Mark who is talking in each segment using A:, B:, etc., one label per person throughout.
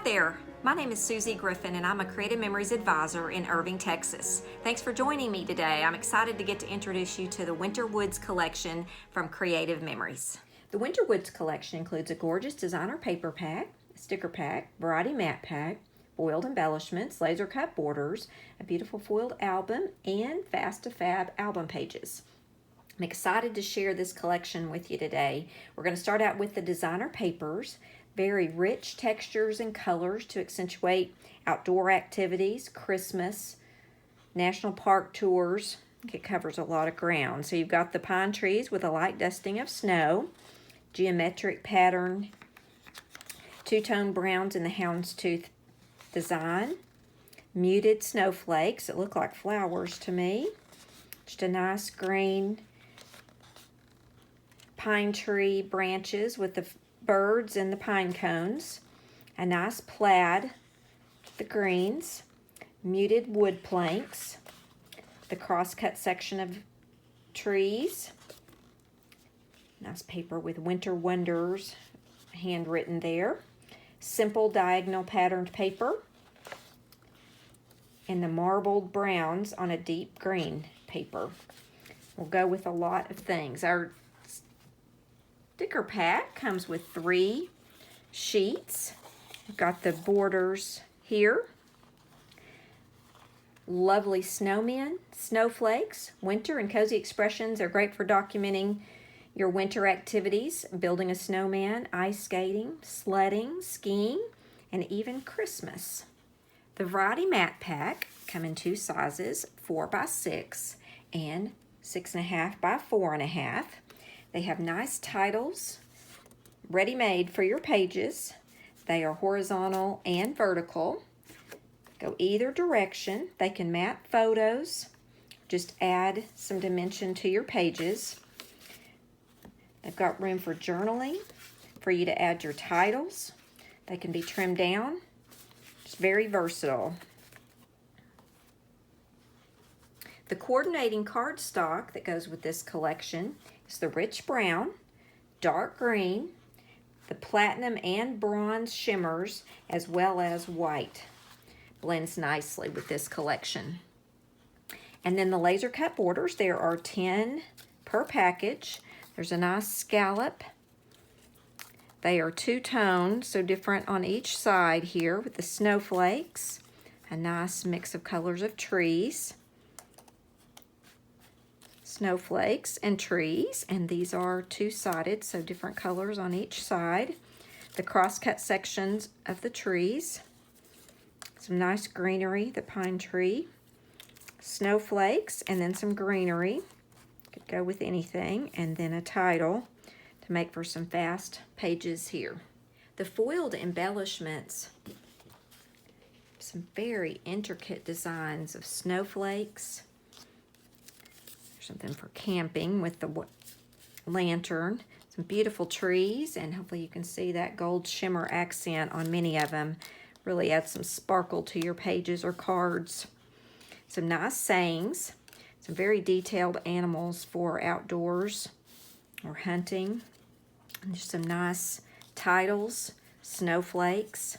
A: Hi there, my name is Susie Griffin and I'm a Creative Memories Advisor in Irving, Texas. Thanks for joining me today. I'm excited to get to introduce you to the Winter Woods collection from Creative Memories. The Winter Woods collection includes a gorgeous designer paper pack, a sticker pack, variety mat pack, foiled embellishments, laser cut borders, a beautiful foiled album, and Fast to Fab album pages. I'm excited to share this collection with you today. We're going to start out with the designer papers. Very rich textures and colors to accentuate outdoor activities, Christmas, national park tours. It covers a lot of ground. So you've got the pine trees with a light dusting of snow, geometric pattern, two-tone browns in the houndstooth design, muted snowflakes that look like flowers to me, just a nice green pine tree branches with the birds and the pine cones, a nice plaid, the greens, muted wood planks, the cross-cut section of trees, nice paper with winter wonders handwritten there, simple diagonal patterned paper, and the marbled browns on a deep green paper. We'll go with a lot of things. Our sticker pack comes with 3 sheets. We've got the borders here. Lovely snowmen, snowflakes, winter and cozy expressions are great for documenting your winter activities, building a snowman, ice skating, sledding, skiing, and even Christmas. The variety mat pack come in 2 sizes, 4x6 and 6.5 by 4.5. They have nice titles, ready-made for your pages. They are horizontal and vertical. Go either direction. They can map photos. Just add some dimension to your pages. They've got room for journaling, for you to add your titles. They can be trimmed down. It's very versatile. The coordinating cardstock that goes with this collection is the rich brown, dark green, the platinum and bronze shimmers, as well as white. Blends nicely with this collection. And then the laser cut borders, there are 10 per package. There's a nice scallop. They are 2-tone, so different on each side here with the snowflakes, a nice mix of colors of trees, snowflakes and trees, and these are 2-sided, so different colors on each side. The cross-cut sections of the trees, some nice greenery, the pine tree, snowflakes, and then some greenery. Could go with anything, and then a title to make for some fast pages here. The foiled embellishments, some very intricate designs of snowflakes, something for camping with the lantern, some beautiful trees, and hopefully you can see that gold shimmer accent on many of them. Really adds some sparkle to your pages or cards. Some nice sayings, some very detailed animals for outdoors or hunting, and just some nice titles, snowflakes,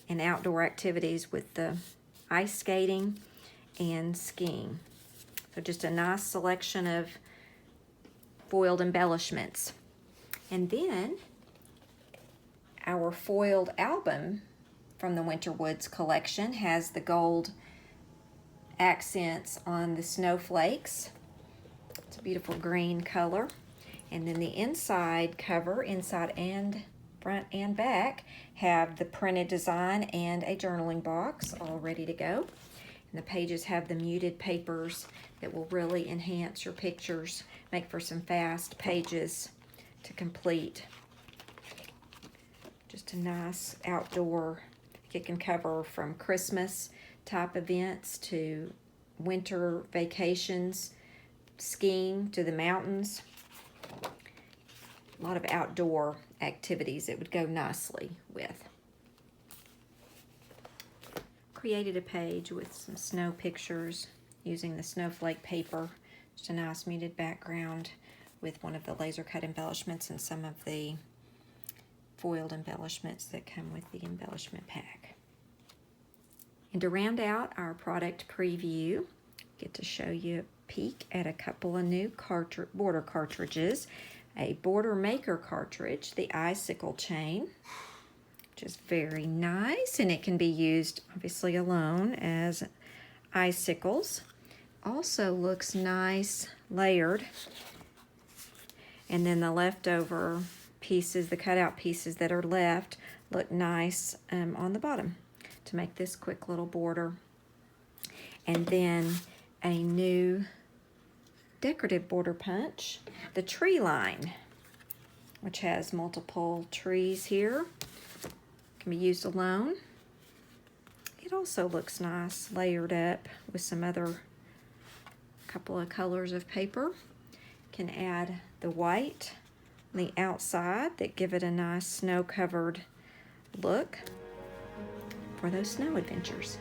A: and outdoor activities with the ice skating and skiing. So just a nice selection of foiled embellishments. And then our foiled album from the Winter Woods collection has the gold accents on the snowflakes. It's a beautiful green color. And then the inside cover, inside and front and back, have the printed design and a journaling box all ready to go. And the pages have the muted papers that will really enhance your pictures, make for some fast pages to complete. Just a nice outdoor kick and cover from Christmas type events to winter vacations, skiing to the mountains. A lot of outdoor activities that would go nicely with. Created a page with some snow pictures using the snowflake paper. Just a nice muted background with one of the laser cut embellishments and some of the foiled embellishments that come with the embellishment pack. And to round out our product preview, get to show you a peek at a couple of new border cartridges. A border maker cartridge, the icicle chain, which is very nice, and it can be used obviously alone as icicles. Also looks nice layered, and then the leftover pieces, the cutout pieces that are left, look nice on the bottom to make this quick little border. And then a new decorative border punch, the tree line, which has multiple trees here. Can be used alone. It also looks nice layered up with some other couple of colors of paper. Can add the white on the outside that give it a nice snow-covered look for those snow adventures.